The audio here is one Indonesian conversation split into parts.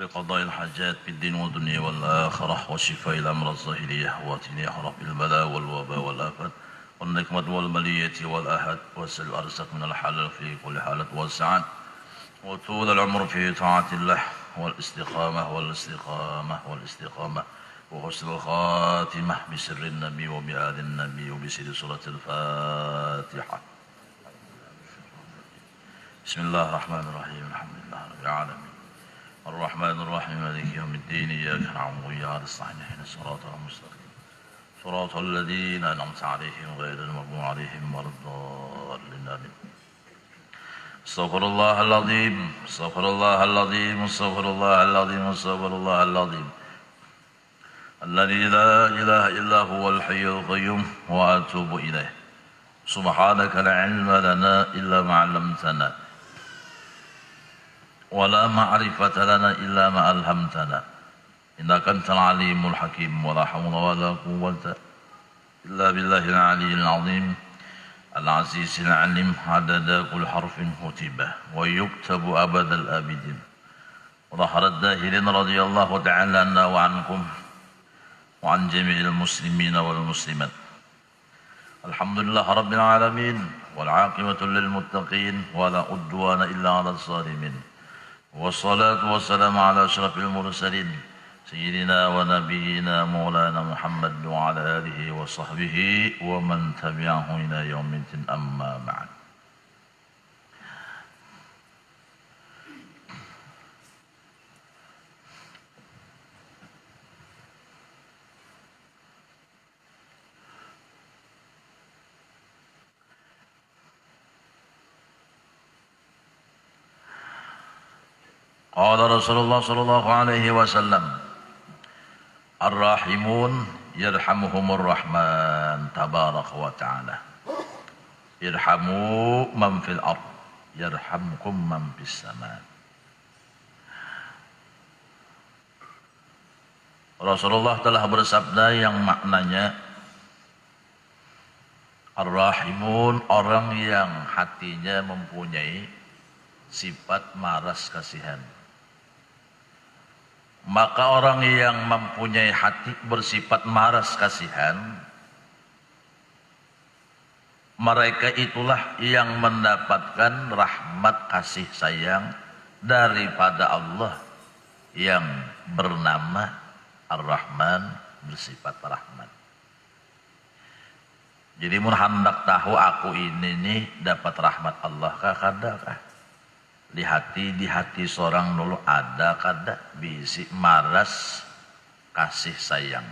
بقضاء الحاجات في الدين والدنيا والآخرة وشفاء الأمراض الظاهرية واتني رب البلاء والوباء والآفات والنكمة والبلية والآحاد وسل الأرزاق من الحلال في كل حالة والسعاد وطول العمر في طاعة الله والاستقامة وحسن الخاتمة بسر النبي وبآل النبي وبسر سورة الفاتحة. بسم الله الرحمن الرحيم. الحمد لله رب العالمين الرحمن الرحيم مالك يوم الدين إياك نعبد وإياك نستعين اهدنا الصراط المستقيم صراط الذين أنعمت عليهم غير المغضوب عليهم ولا الضالين آمين. استغفر الله العظيم استغفر الله العظيم استغفر الله العظيم استغفر الله العظيم الذي لا إله إلا هو الحي القيوم وأتوب إليه. سبحانك لا علم لنا إلا ما علمتنا ولا معرفة لنا إلا ما ألهمتنا إنك أنت العليم الحكيم ولا حول ولا قوة إلا بالله العلي العظيم العزيز العليم عدد كل حرف كتبه ويكتب أبد الآبدين. وظهر الداهرين رضي الله تعالى عنا وعنكم وعن جميع المسلمين والمسلمات. الحمد لله رب العالمين والعاقبة للمتقين ولا عدوان إلا على الظالمين. والصلاة والسلام على أشرف المرسلين سيدنا ونبينا مولانا محمد وعلى آله وصحبه ومن تبعه إلى يوم الدين أما بعد. قال رسول الله صلى الله عليه وسلم الراحمون يرحمهم الرحمن تبارك وتعالى irhamu man fil ard yarhamkum man fis sama. Rasulullah telah bersabda yang maknanya ar-rahimun, orang yang hatinya mempunyai sifat maras kasihan. Maka orang yang mempunyai hati bersifat maras kasihan, mereka itulah yang mendapatkan rahmat kasih sayang daripada Allah yang bernama Ar-Rahman, bersifat rahmat. Jadi mun hendak tahu aku ini nih dapat rahmat Allah kah kadakah? Di hati seorang dulu ada kada bisi maras kasih sayang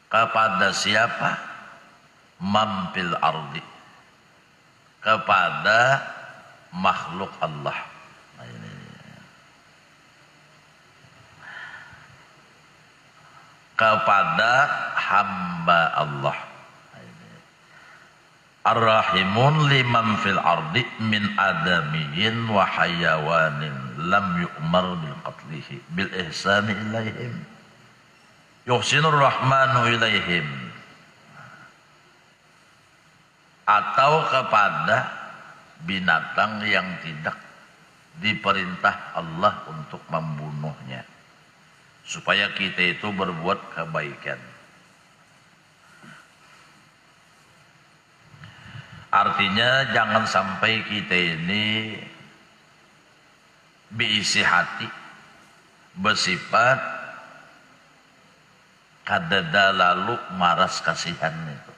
kepada siapa? Mampil ardi, kepada makhluk Allah. Nah, ini. Kepada hamba Allah. Ar-Rahimun liman fil ardi min adamiyin wa hayawanin lam yu'mar bil qatlihi bil ihsani ilaihim yuhsinur rahmanu ilaihim. Atau kepada binatang yang tidak diperintah Allah untuk membunuhnya supaya kita itu berbuat kebaikan. Artinya jangan sampai kita ini berisi hati bersifat kadada lalu maras kasihan itu.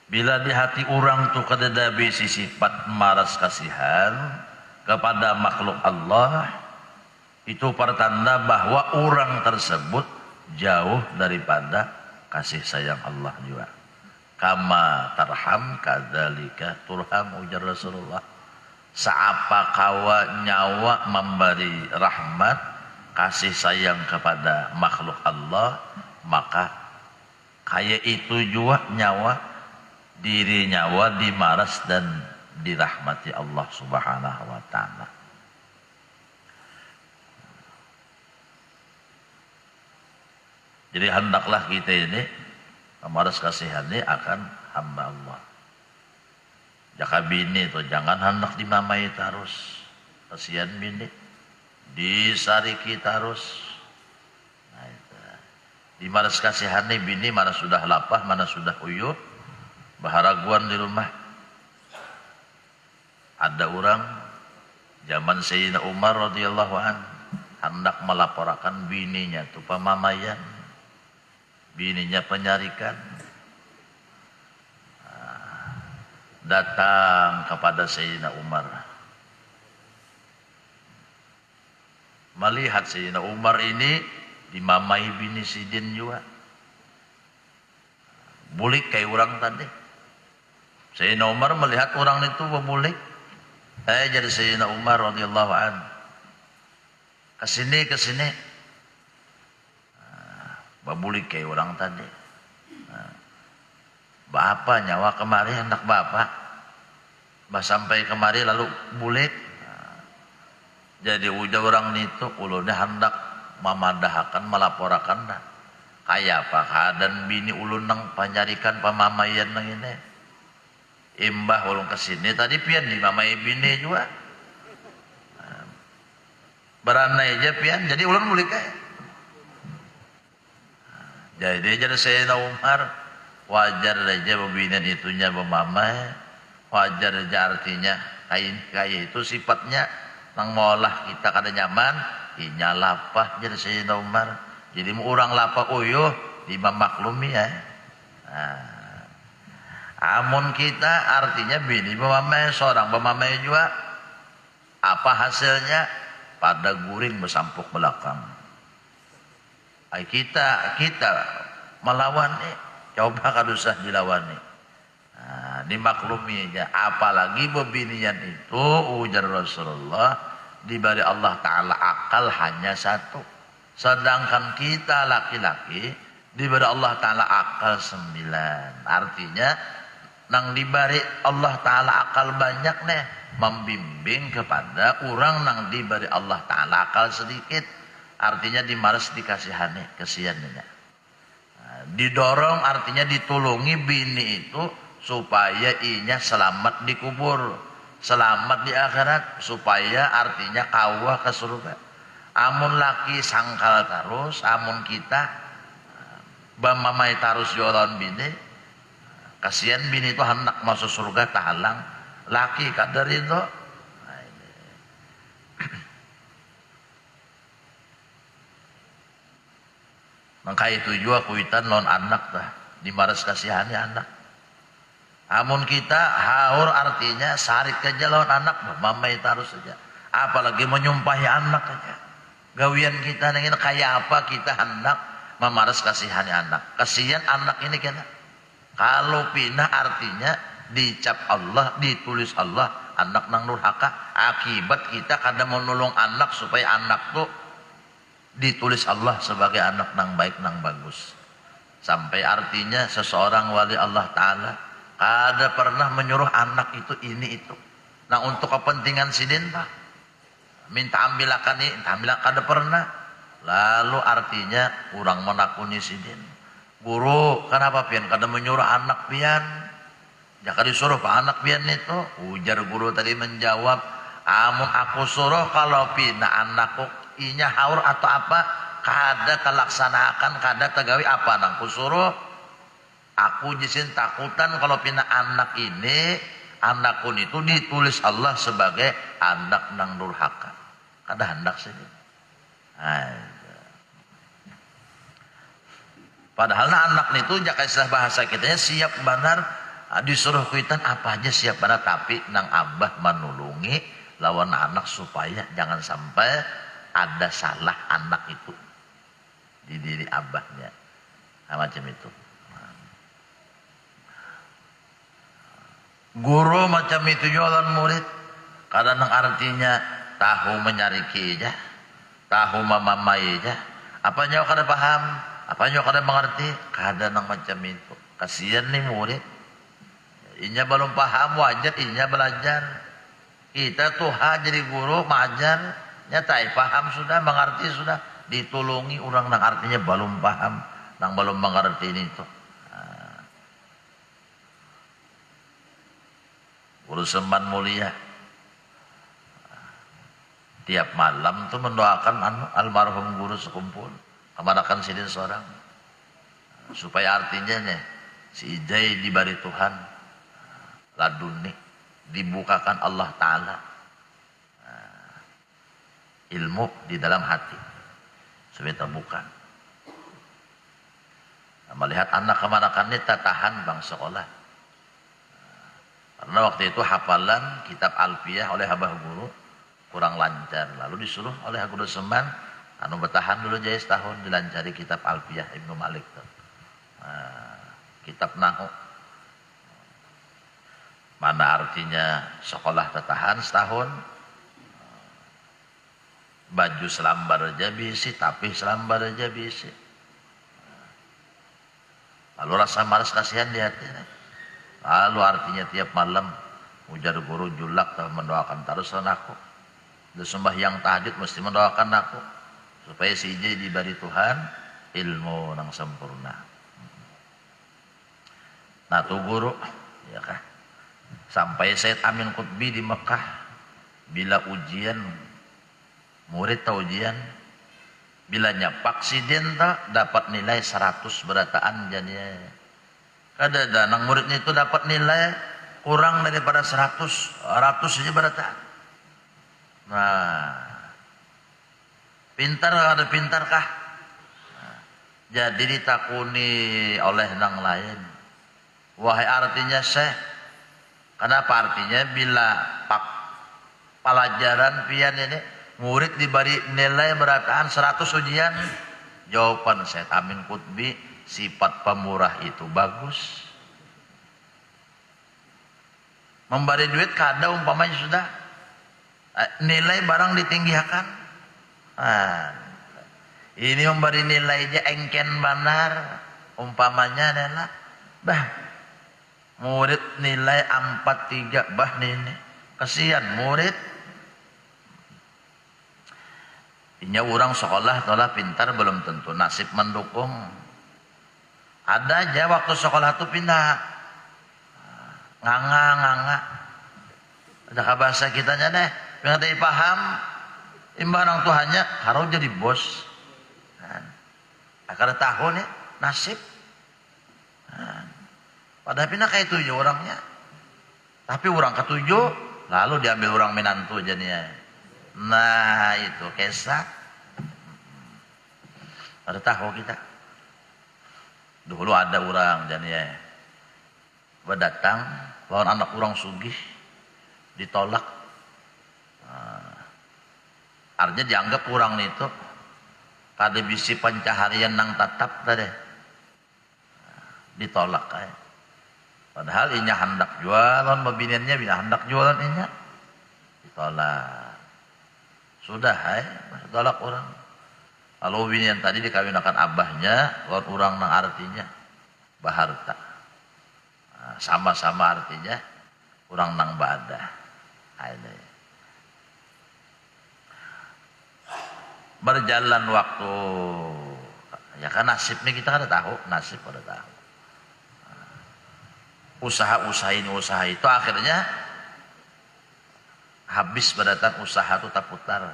Bila di hati orang tu kadada berisi sifat maras kasihan kepada makhluk Allah, itu pertanda bahwa orang tersebut jauh daripada kasih sayang Allah juga. Kama tarham kadzalika turham, ujar Rasulullah. Seapa kawa nyawa memberi rahmat kasih sayang kepada makhluk Allah, maka kaya itu juga nyawa diri nyawa dimaras dan dirahmati Allah Subhanahu wa taala. Jadi hendaklah kita ini maras kasihan ini akan hamba Allah. Jaka bini itu jangan hendak dimamai terus, kasihan bini. disariki tarus. Nah, itu. Di maras kasihani bini mana sudah lapah, mana sudah uyuh, baharaguan di rumah. Ada orang zaman Sayyidina Umar radhiyallahu an hendak melaporkan bininya tuh pamamayan, bininya penyarikan. Datang kepada Sayyidina Umar, melihat Sayyidina Umar ini dimamai bini sidin juga, bulik kayak orang tadi. Sayyidina Umar melihat orang itu berbulik, jadi Sayyidina Umar radhiyallahu an kesini berbulik kayak orang tadi. Bapak nyawa kemari hendak bapak, sampai kemari lalu bulik. Jadi udah orang itu ulunnya hendak memadahakan melaporakan dah. Kayak apa keadaan bini ulun nang panyarikan pamamayan nang ini. Imbah ulun kesini tadi pian di mamai bini juga. Beranai aja pian, jadi ulun bulik aja. Jadi Sayyidina Umar wajar aja pembinaan itunya memamai, wajar aja artinya kayak itu sifatnya nang ngolah kita kada nyaman, inya lapah jadi Sayyidina Umar. Jadi orang lapah uyuh di memaklumi ya. Nah, amun kita artinya bini memamai, seorang memamai juga, apa hasilnya? Pada guring bersampuk belakang. Kita melawan coba kada usah dilawani. Nah, dimaklumi aja. Apalagi bebinian itu ujar Rasulullah diberi Allah Ta'ala akal hanya satu. Sedangkan kita laki-laki diberi Allah Ta'ala akal 9. Artinya nang diberi Allah Ta'ala akal banyak nih, membimbing kepada orang nang diberi Allah Ta'ala akal sedikit. Artinya dimaras dikasihani kesiannya. Didorong artinya ditulungi bini itu supaya inya selamat di kubur, selamat di akhirat, supaya artinya kawah ke surga. Amun laki sangkal terus, amun kita bamamai terus jualan bini, kasihan bini itu hendak masuk surga tahalang, laki kadar itu. Maka itu juga kuitan lawan anak dah, dimaras kasihani anak. Amun kita haur artinya sarik aja lawan anak, mamai taruh saja. Apalagi menyumpahi anak aja. Gawian kita ini kayak apa kita hendak memaras kasihani anak. Kasihan anak ini kena. Kalau pindah artinya dicap Allah, ditulis Allah, anak nang nurhaka. Akibat kita kadang menolong anak supaya anak tuh ditulis Allah sebagai anak nang baik nang bagus. Sampai artinya seseorang wali Allah Ta'ala ada pernah menyuruh anak itu ini itu. Nah untuk kepentingan sidin pak, minta ambilakan ini, ambilakan ada pernah. Lalu artinya kurang menakuni sidin. Guru kenapa pian kada menyuruh anak pian? Jika disuruh pak anak pian itu, ujar guru tadi menjawab, amun aku suruh kalau pina anakku inya haur atau apa kada kelaksanakan, kada tegawi apa nang kusuruh. Aku jisin takutan kalau pina anak ini, anakku itu ditulis Allah sebagai anak nang durhaka. Kada hendak sini. Padahal anak itu jaka istilah bahasa kitanya siap benar disuruh kuitan apa aja siap benar, tapi nang abah menulungi lawan anak supaya jangan sampai ada salah anak itu di diri abahnya. Nah, macam itu. Guru macam itu jualan murid. Kadang artinya tahu menyariki aja, tahu memamai aja. Apanya kada paham, apanya kada mengerti, kadang macam itu. Kasihan nih murid. Inya belum paham wajar, inya belajar. Kita tuh jadi guru mengajar. Nyatai paham sudah, mengerti sudah, ditulungi orang nang artinya belum paham, nang belum mengerti ini tuh. Guru seman mulia. tiap malam tuh mendoakan almarhum guru sekumpul kemanakan sidin seorang supaya artinya nih si Ijai diberi Tuhan laduni dibukakan Allah Ta'ala ilmu di dalam hati supaya terbuka. Nah, melihat anak kemanakannya tak tahan bang sekolah karena waktu itu hafalan kitab Alfiyah oleh abah guru kurang lancar, lalu disuruh oleh guru Seman anu bertahan dulu jaya setahun dilancari kitab Alfiyah Ibnu Malik tuh. Kitab nahu mana artinya sekolah tertahan setahun, baju selambar aja bisi, tapi selambar aja bisi, lalu rasa malas kasihan di hati. Lalu artinya tiap malam ujar guru julak telah mendoakan terus anakku. Dan sembahyang tahajud mesti mendoakan aku supaya si Ijai diberi Tuhan ilmu yang sempurna. Nah tuh guru, ya kah? Sampai Said Amin Qutbi di Mekah bila ujian murid tahu ujian bila nyapak sidin tak dapat nilai 100 berataan jadinya. Kada danang muridnya itu dapat nilai kurang daripada 100 saja berataan. Nah, pintar ada pintar kah? Nah, jadi ditakuni oleh nang lain. Wahai artinya Syekh, kenapa artinya bila pelajaran pian ini murid diberi nilai berataan 100 ujian? Jawaban Syekh Amin Qutbi, sifat pemurah itu bagus. Memberi duit kada umpamanya sudah nilai barang ditinggikan. Ini memberi nilainya engken banar umpamanya adalah bah murid nilai 43 bah ini kasihan murid. Inya orang sekolah tolah pintar belum tentu nasib mendukung. Ada aja waktu sekolah tuh pindah nganga. Ada bahasa kitanya deh, pengen paham. Imbarang Tuhannya harus jadi bos. Akar tahun ya nasib. Padahal pindah kayak 7 orangnya. Tapi orang ke-7 lalu diambil orang menantu jadinya. Nah itu kisah. Ada tahu kita. Dulu ada orang jadinya. Berdatang lawan anak orang sugih ditolak. Artinya dianggap orang itu kada bisi pancaharian nang tatap tadi. Ditolak kayak. Padahal inya hendak jualan, babinennya bila hendak jualan inya ditolak. Sudah tolak orang. Kalau binian tadi dikawinkan abahnya, lawan orang nang artinya baharta. Sama-sama artinya orang nang badah. Berjalan waktu, ya kan nasibnya kita kada tahu, nasib kada tahu. Usaha itu akhirnya habis berdatang usaha itu tak putar.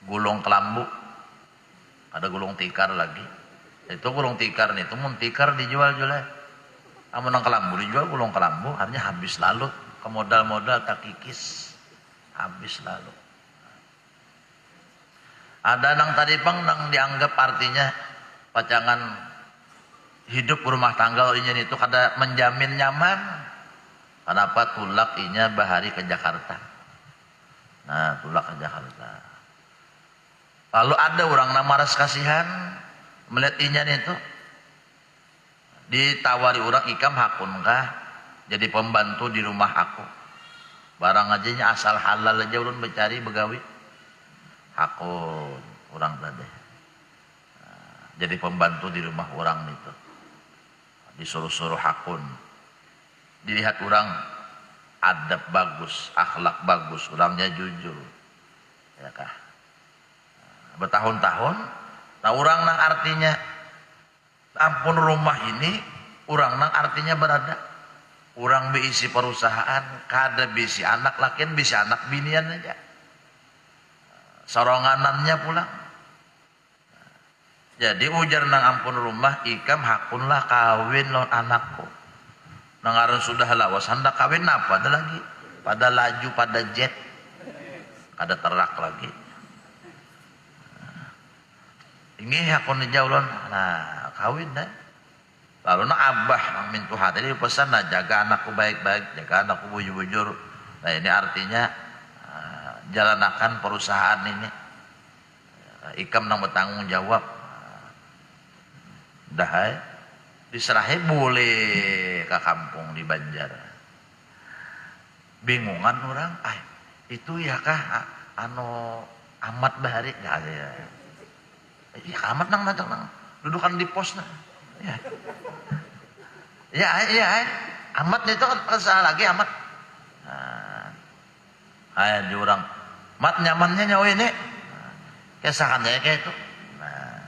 Gulung kelambu, ada gulung tikar lagi. Itu gulung tikar nih, itu mun tikar dijual-jual. Amun nang kelambu dijual gulung kelambu, artinya habis lalu ke modal-modal tak kikis, habis lalu. Ada nang tadi bang nang dianggap artinya pacangan hidup rumah tangga inya itu kada menjamin nyaman. Kenapa tulak inya bahari ke Jakarta? Nah tulak ke Jakarta. Lalu ada orang namaras kasihan melihat inya itu ditawari orang ikam hakun kah jadi pembantu di rumah aku. Barang aja asal halal aja ulun mencari begawi. Hakun orang tadi. Jadi pembantu di rumah orang itu. Disuruh-suruh hakun. Dilihat orang adab bagus, akhlak bagus, orangnya jujur. Ya kah? Bertahun-tahun, nah orang nang artinya ampun rumah ini, orang nang artinya berada. Urang bisi perusahaan kada bisi anak lakian bisi anak binian aja. Soronganannya pulang. Jadi ujar nang ampun rumah ikam hakunlah kawin lon anakku. Nangaran sudah lawas hendak kawin apa ada lagi? Pada laju pada jet. Kada terak lagi. Ini hakun jauh lon. Nah, kawin dah. Lalu nak abah nang mintu hati ini pesan nah jaga anakku baik-baik, jaga anakku bujur-bujur. Nah ini artinya jalanakan perusahaan ini. Ikam nang bertanggung jawab. Dah diserahi boleh ke kampung di Banjar. Bingungan orang, itu ya kah anu amat bahari ya ya. Ya amat nang datang nang dudukan di pos nah. Ya, amat itu kan salah lagi amat. Nah, jurang, mat nyamannya nyawa ini, kesahannya kayak itu. Nah,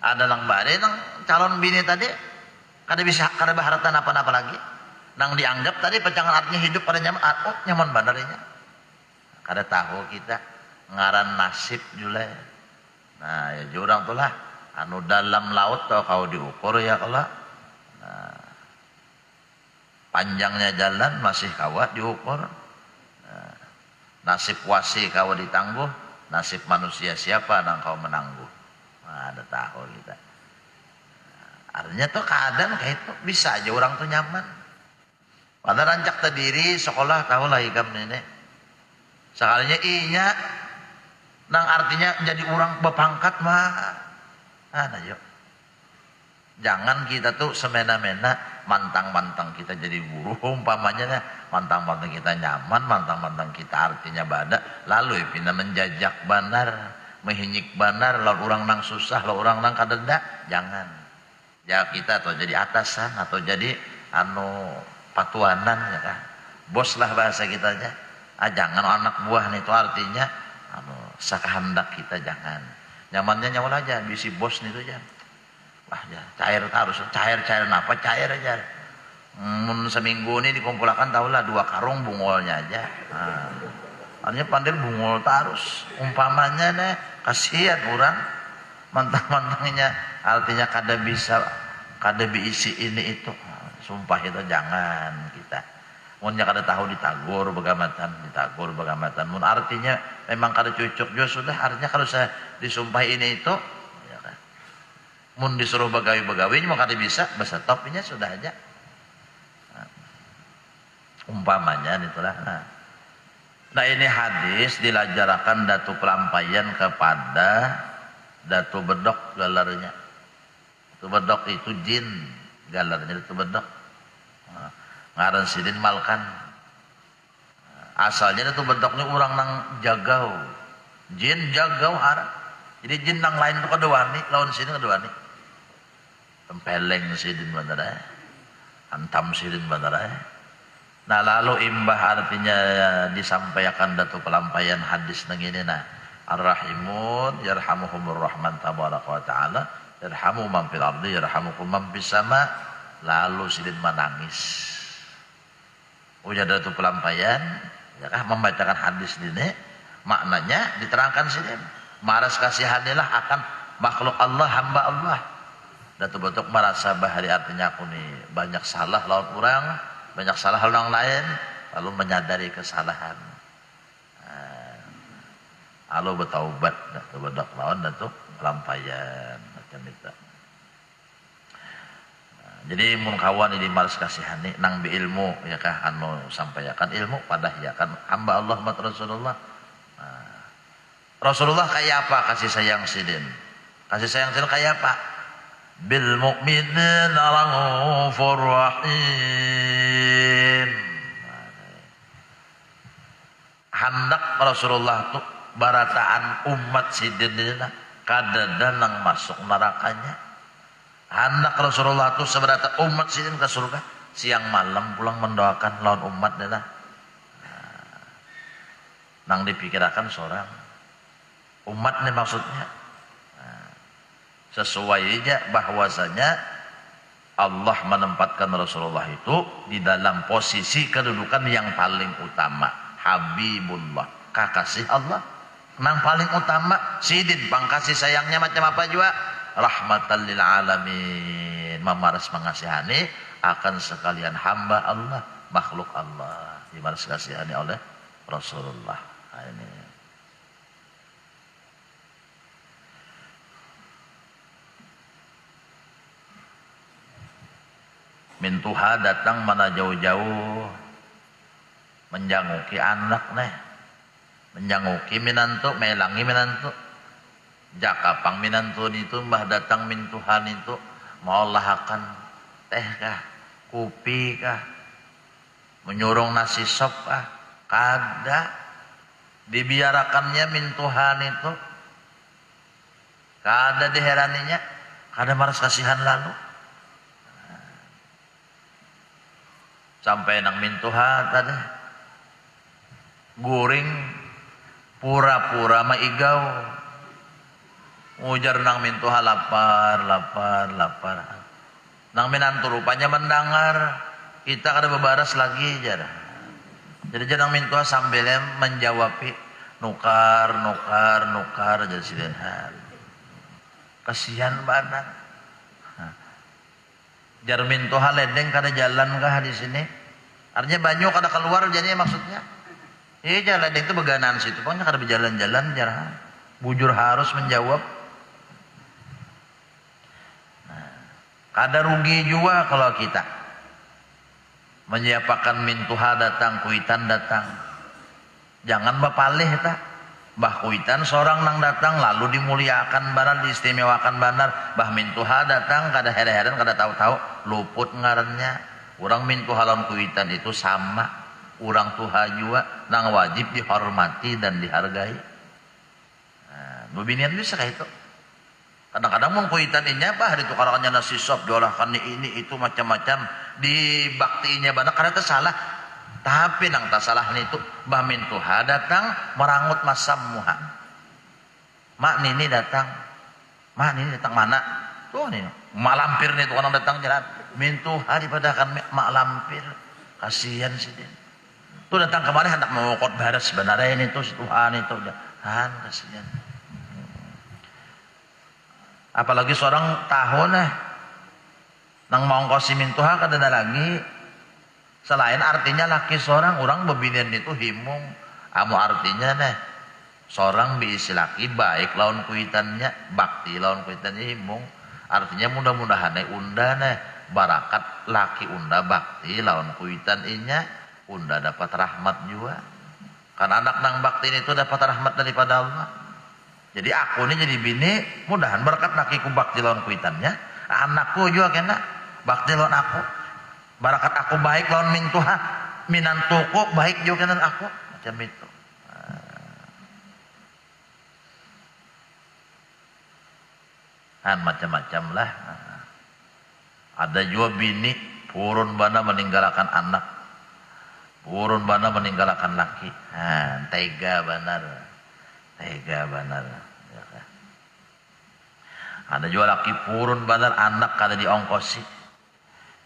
ada nang bare nang calon bini tadi, kada berharatan apa-apa lagi. Nang dianggap tadi pecangan artinya hidup pada nyaman, oh nyaman bandarnya. Kada tahu kita ngaran nasib jule. Nah, ya jurang tuh lah. Anu dalam laut tau kau diukur ya kalau nah, panjangnya jalan masih kawat diukur. Nah, nasib wasi kau ditangguh, nasib manusia siapa nang kau menangguh. Nah, ada tahu kita. Nah, artinya tuh keadaan kayak itu bisa aja orang tuh nyaman. Pada rancak terdiri sekolah tahu lah ikam nenek. Sekalinya inya nang artinya jadi orang berpangkat mah. Yuk. Jangan kita tuh semena-mena mantang-mantang kita jadi guru umpamanya mantang-mantang kita nyaman, mantang-mantang kita artinya badak, lalu pindah menjajak banar, mehinyik banar, lalu orang nang susah, lalu orang nang kadeda, jangan. Ya kita atau jadi atasan atau jadi anu patuanan ya kan. Bos lah bahasa kita aja. Jangan anak buah itu artinya anu sakahandak kita jangan. Nyamannya nyawal aja, bisi bos nih tuh aja. Wah ya, cair harus cair apa cair aja. Seminggu ini dikumpulkan tahulah 2 karung bungolnya aja. Nah, artinya pandai bungol terus. Umpamanya nih kasihan orang mantang-mantangnya artinya kada diisi ini itu. Sumpah itu jangan kita. Munnya kada tahu ditagur begamatan. Mun artinya memang kada cucuk juga sudah artinya kalau saya disumpah ini itu ya kan. Mun disuruh begawi mau kada bisa bahasa topinya sudah aja. Nah, umpamanya itulah. Nah ini hadis dilajarakan datu pelampaian kepada datu bedok galarnya. Datu bedok itu jin galarnya datu bedok. Ngaran sidin malkan asalnya itu bentuknya orang nang jagau jin jagau arah jadi jin nang lain itu kedewani lawan sini kedewani tempeleng sidin bandara antam sidin bandara. Nah lalu imbah artinya disampaikan datu pelampaian hadis nang ini nah ar-rahimun yarhamuhumur rahman tabaraka wa ta'ala yarhamu man fil ardi yarhamukum man fis sama. Lalu sidin menangis. Ujar datu pelampaian, ya kah membacakan hadis ini, maknanya diterangkan sini. Maras kasihanilah akan makhluk Allah, hamba Allah. Datu betul merasa bahari artinya aku nih banyak salah lawan orang, banyak salah orang lain, lalu menyadari kesalahan. Lalu bertaubat, datu betul lawan datu pelampaian macam itu. Jadi mun kawan ini malas kasihani nang bi ilmu ya kah anu sampaikan ilmu pada ya kan hamba Allah mat Rasulullah. Rasulullah kayak apa kasih sayang sidin? Kasih sayang sidin kayak apa? Bil mu'minina raufur rahim. Hendak Rasulullah tuh barataan umat sidin dina kadada nang masuk nerakanya. Anak Rasulullah itu seberata umat sidin ke surga siang malam pulang mendoakan lawan umat adalah nang dipikirkan seorang umat nih maksudnya sesuai aja bahwasanya Allah menempatkan Rasulullah itu di dalam posisi kedudukan yang paling utama, Habibullah, kekasih Allah. Nang paling utama sidin pangkasih sayangnya macam apa juga, rahmatan lil alamin, mamaras mengasihani akan sekalian hamba Allah, makhluk Allah, dimaras kasihani oleh Rasulullah. Nah, ini mintuha datang mana jauh-jauh menjanguki anak nih, menjanguki minantu, melangi minantu, jakapang minantu itu mbah datang mintuhan itu mau lahakan teh kah, kopi kah, menyurung nasi sop kah, kada dibiarakannya mintuhan itu, kada diheraninya, kada maras kasihan lalu. Sampai nang mintuha tadi guring pura-pura maigau, ujar nang mintuha lapar. Nang minantu rupanya mendengar, kita kada bebaras lagi jar. Jadi jangan mintuha sambilnya menjawabi nukar jadi sidenhan. Kasihan banget. Jar mintuha ledeng kada jalan kah di sini? Artinya banyu kada keluar jadinya maksudnya. Iya jalan ledeng itu beganan situ. Pokoknya kada berjalan-jalan jar. Bujur harus menjawab. Nah, kada rugi juga kalau kita menyiapkan mintuha datang, kuitan datang. Jangan bapalih tak. Bah kuitan seorang nang datang lalu dimuliakan banar, diistimewakan banar. Bah mintuha datang kada heran-heran, kada tahu-tahu luput ngarannya. Orang mintuha lawan kuitan itu sama. Orang tuha juga nang wajib dihormati dan dihargai. Nah, bebinian bisa kayak itu. Kadang-kadang mau kuitan ini apa hari tukarannya nasi sop diolahkan ini itu macam-macam dibaktiinya banar karena itu salah. Tapi nang tak salah itu bah mintuha datang merangut masam muha. Mak nini datang mana? Tuh nih, mak lampir nih tuh orang datang jalan. Mintuha dipadakan mak lampir, kasihan sih dia. Tuh datang kemarin hendak mengukot baras sebenarnya ini tuh si Tuhan itu han kasihan. Apalagi seorang tahun nang mau kosi mintuha kada ada lagi. Selain artinya laki seorang, orang bebinian itu himung. Amo artinya seorang biisi laki baik lawan kuitannya, bakti lawan kuitannya himung. Artinya mudah-mudahan unda barakat laki unda bakti lawan kuitan inya, unda dapat rahmat juga. Karena anak nang bakti itu dapat rahmat daripada Allah. Jadi aku ini jadi bini, mudahan berkat lakiku bakti lawan kuitannya, anakku juga kena bakti lawan aku. Barakat aku baik lawan mintuha, minantuku baik juga dengan aku, macam itu. Macam-macam lah. Ada juga bini purun bana meninggalkan anak, purun bana meninggalkan laki. Tega benar. Ada juga laki purun benar anak kada diongkosi.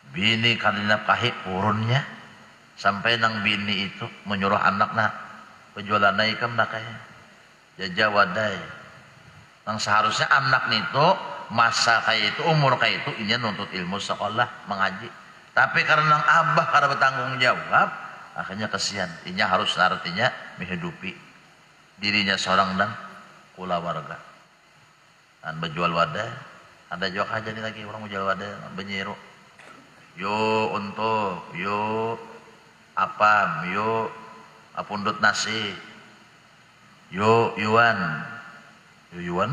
Bini kada dinafkahi urunnya sampai nang bini itu menyuruh anak penjualan ikam kaya jajah wadai. Nang seharusnya anak itu masa kayak itu umur kayak itu ini nuntut ilmu sekolah mengaji. Tapi karena nang abah kada bertanggung jawab akhirnya kesian. Inya harus artinya menghidupi dirinya seorang dan keluarga. Dan berjual wadai. Ada juga aja nih lagi orang menjual wadai benyiru. Yo untuk, yo apam, yo apundut nasi, yo yuan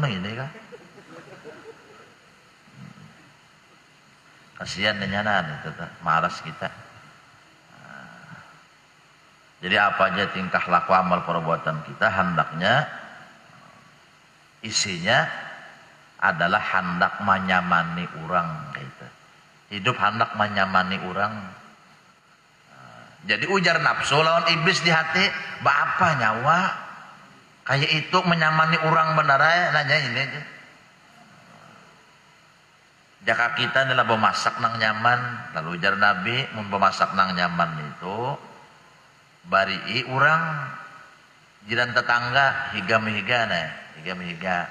mah ini kah? Kasihan denyanan itu, malas kita. Jadi apa aja tingkah laku amal perbuatan kita hendaknya isinya adalah hendak menyamani orang gitu. Hidup hendak menyamani orang. Jadi ujar nafsu lawan iblis di hati, apa nyawa kayak itu menyamani orang benar nanya ini aja. jaka kita adalah bemasak nang nyaman, lalu jar Nabi mun bemasak nang nyaman itu bari urang jiran tetangga higa-mihiga higa-mihiga.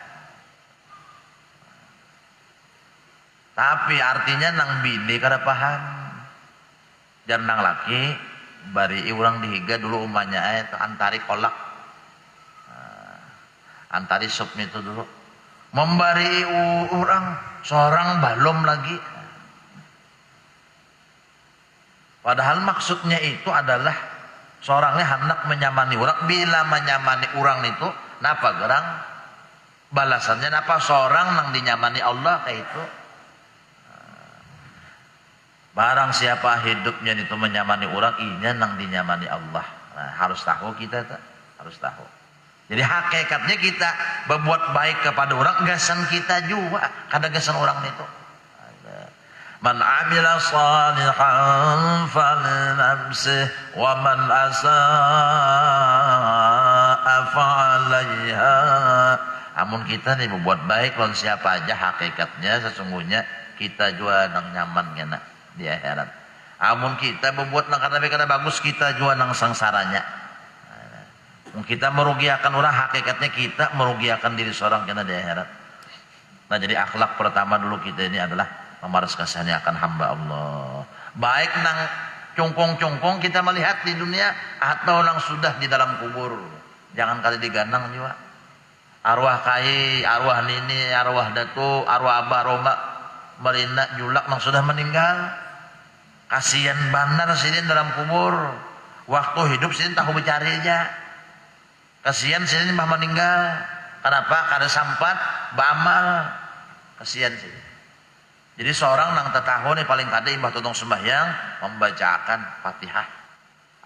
Tapi artinya nang bini kada paham. Jar nang laki bari urang dihiga dulu umanya itu antari kolak. Antari sup itu dulu. Membari orang seorang balom lagi. Padahal maksudnya itu adalah seorangnya hendak menyamani orang. Bila menyamani orang itu napa gerang balasannya napa seorang nang dinyamani Allah kayak itu. Barang siapa hidupnya itu menyamani orang, inya nang dinyamani Allah. Nah, harus tahu kita harus tahu. Jadi hakikatnya kita berbuat baik kepada orang, gasan kita juga kada gasan orang itu. Man amila salihan falinafsih wa man asaa fa'alaiha. Amun kita nih berbuat baik lawan siapa aja, hakikatnya sesungguhnya kita juga nang nyaman kena di akhirat. Amun kita berbuat nang kada bagus, kita juga nang sangsaranya. Kita merugiakan orang, hakikatnya kita merugiakan diri seorang kena di akhirat. Nah, jadi akhlak pertama dulu kita ini adalah memaras kasihnya akan hamba Allah. Baik nang cungkung-cungkung kita melihat di dunia atau nang sudah di dalam kubur. Jangan kali diganang juga. Arwah kai, arwah nini, arwah datu, arwah abah roma, merina julak nang sudah meninggal. Kasihan benar sini dalam kubur. Waktu hidup sini tahu bercari aja. Kasihan sini mah meninggal. Kenapa? Karena sampat beramal. Kasihan sini. Jadi seorang nang tetahu nih paling kada imbah tutong sembahyang membacakan Fatihah,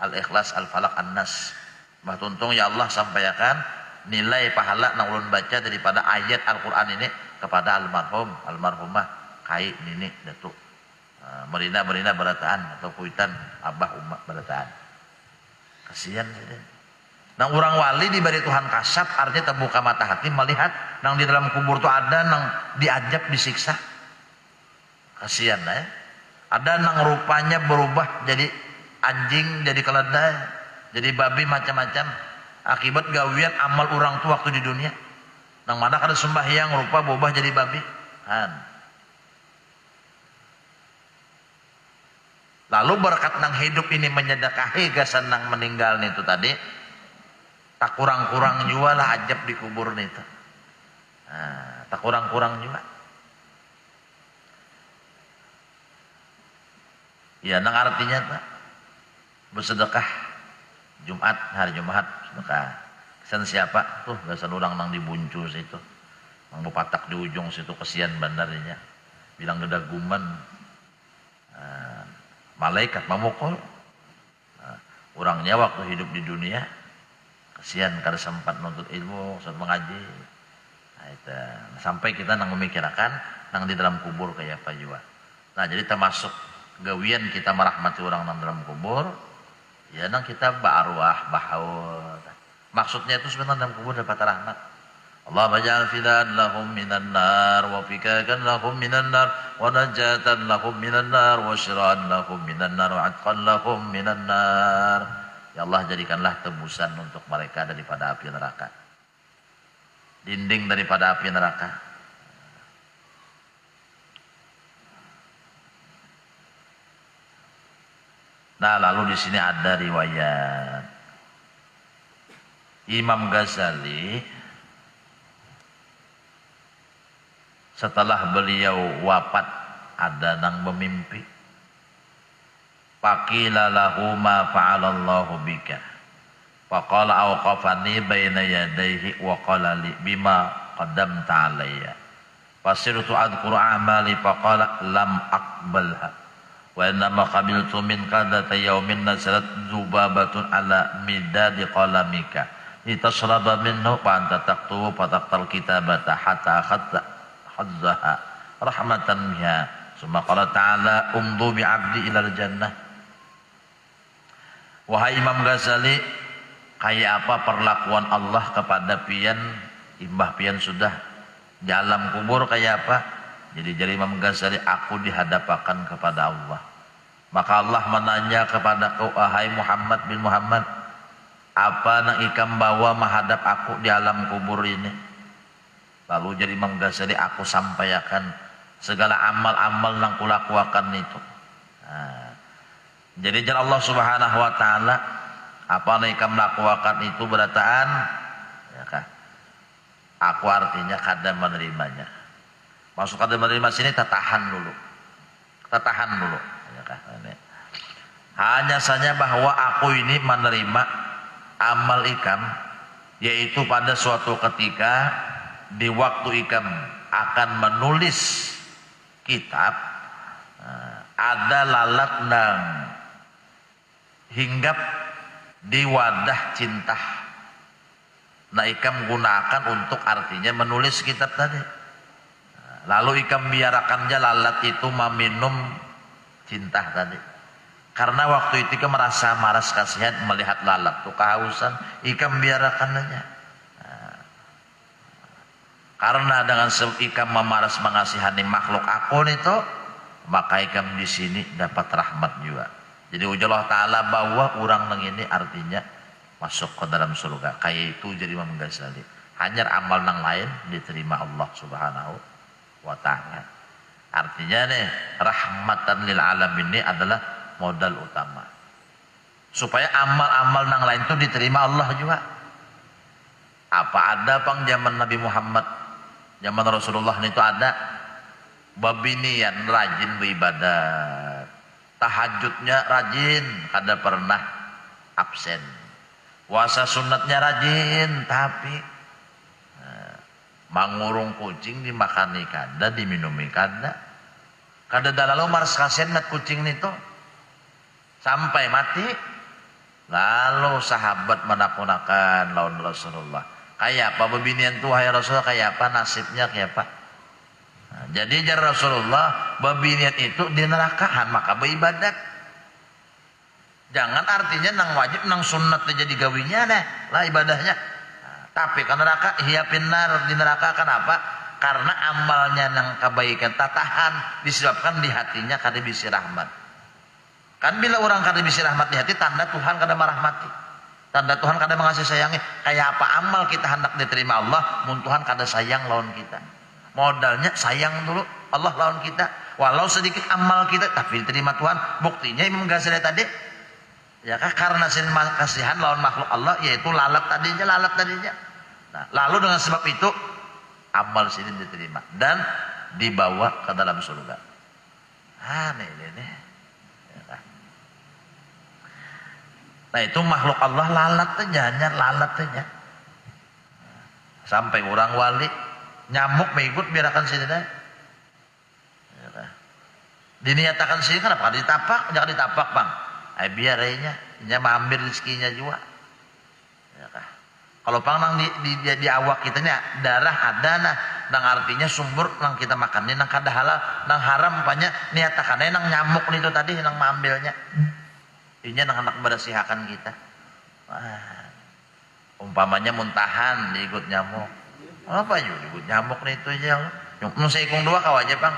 Al-Ikhlas, Al-Falaq, An-Nas. Mbah tuntung ya Allah sampaikan nilai pahala nang ulun baca daripada ayat Al-Qur'an ini kepada almarhum, almarhumah kai nini datuk. Merina berataan atau kuitan abah umat berataan. Kasihan sini. Nang orang wali diberi Tuhan kasap, artinya terbuka mata hati melihat nang di dalam kubur tuh ada nang diajab disiksa. Kasihan ya. Ada nang rupanya berubah jadi anjing, jadi keledai, jadi babi macam-macam akibat gawian amal orang tua waktu di dunia. Nang mana kada sembahyang rupa berubah jadi babi. Lalu berkat nang hidup ini menyedekahi gasan nang meninggal itu tadi. Tak kurang-kurang juga lah ajab di kubur itu. Nah, tak kurang-kurang juga. Ya, nang artinya tak bersedekah Jumat, hari Jumat sedekah. Kesan siapa tuh gasan orang nang dibuncu situ, nang patak di ujung situ kesian bandarnya. Bilang gedaguman, malaikat memukul. Orangnya waktu hidup di dunia kasihan karena sempat nuntut ilmu, sempat mengaji. Nah, itu. Sampai kita nang memikirkan nang di dalam kubur kayak apa juga. Nah, jadi termasuk gawian kita merahmati orang nang dalam kubur, ya nang kita ba'arwah, bahaul. Maksudnya itu sebenarnya dalam kubur dapat rahmat. Allah bajal fidan lahum minan nar wa fikakan lahum minan nar wa najatan lahum minan nar wa syiraan lahum minan nar wa atqan lahum minan nar. Ya Allah, jadikanlah tebusan untuk mereka daripada api neraka. Dinding daripada api neraka. Nah, lalu di sini ada riwayat Imam Ghazali setelah beliau wafat ada nang memimpi. Faqila lahu ma fa'alallahu bika. Faqala awqafani baina yadayhi wa qala li bima qaddamta alayya. Fasirtu adhkuru a'mali faqala lam aqbalha. Wa innama qabiltu minka dhata yawmin nazalat zubabatun ala midadi qalamika. Litashraba minhu fa anta taqtubu fa taqtal kitabata hatta khadzaha rahmatan biha. Summa qala ta'ala umdu bi'abdi ilal jannah. Wahai Imam Ghazali, kayak apa perlakuan Allah kepada pian, imbah pian sudah di alam kubur kayak apa? Jadi jari Imam Ghazali, aku dihadapakan kepada Allah. Maka Allah menanya kepada kau, wahai Muhammad bin Muhammad, apa nang ikam bawa menghadap aku di alam kubur ini? Lalu jadi Imam Ghazali, aku sampaikan segala amal-amal nang kulakuakan itu. Nah, jadi jar Allah Subhanahu wa taala, apa nang ikam lakuakan itu berataan, ya kah? Aku artinya kada menerimanya. Masuk kada menerima sini, tahan dulu. Ya kah? Hanya saja bahwa aku ini menerima amal ikam, yaitu pada suatu ketika di waktu ikam akan menulis kitab, ada lalat nang hinggap di wadah cinta. Nah ikam gunakan untuk artinya menulis kitab tadi. Lalu ikam biarkan aja lalat itu meminum cinta tadi. Karena waktu itu ikam merasa maras kasihan melihat lalat tuh kehausan, ikam biarkan aja. Karena dengan ikam memaras mengasihani makhluk akun itu, maka ikam di sini dapat rahmat juga. Jadi ujar Allah Ta'ala bahwa orang nang ini artinya masuk ke dalam surga. Kayak itu jadi Imam Ghazali. Hanya amal nang lain diterima Allah Subhanahu wa Ta'ala. Artinya nih, rahmatan lil alamin ini adalah modal utama. Supaya amal-amal nang lain itu diterima Allah juga. Apa ada pang zaman Nabi Muhammad, zaman Rasulullah itu ada babinian rajin beribadat, tahajudnya rajin, kada pernah absen, puasa sunatnya rajin, tapi mangurung kucing dimakani kada, diminumi kada dalalu maras kasihan mat kucing itu sampai mati. Lalu sahabat menakunakan lawan Rasulullah, kayak apa babinian tuh hai Rasulullah, kayak apa nasibnya, kayak apa? Nah, jadi jar Rasulullah, babinian itu di nerakahan maka beribadat. Jangan artinya nang wajib nang sunat jadi gawinya deh lah ibadahnya. Nah, tapi kan neraka hiapin nar di neraka kenapa? Karena amalnya nang kebaikan tatahan disebabkan di hatinya kada bisi rahmat. Kan bila orang kada bisi rahmat di hati, tanda Tuhan kada merahmati, tanda Tuhan kada mengasihi sayangi. Kayak apa amal kita hendak diterima Allah, mun Tuhan kada sayang lawan kita. Modalnya sayang dulu Allah lawan kita. Walau sedikit amal kita tapi diterima Tuhan. Buktinya Imam Ghazali tadi, ya kah, karena sin kasihan lawan makhluk Allah, yaitu lalat tadinya. Nah, lalu dengan sebab itu amal sini diterima dan dibawa ke dalam surga. Nih. Nah itu makhluk Allah lalat aja. Sampai orang wali nyamuk mengikut biarkan sini dah. Diniatakan sini kenapa ditapak, jangan ditapak bang. Biar aja, nya ambil rezekinya juga. Ya kah? Kalau pang nang di awak kitanya darah ada nah, nang artinya sumber nang kita makan ini nang kada halal, nang haram banyak niatakannya nang nyamuk itu tadi nang mengambilnya. Ini nang anak bersihakan kita. Wah, umpamanya muntahan diikut nyamuk. Apa yuk diikut nyamuk nih itu aja. Yung seikung dua kau aja bang.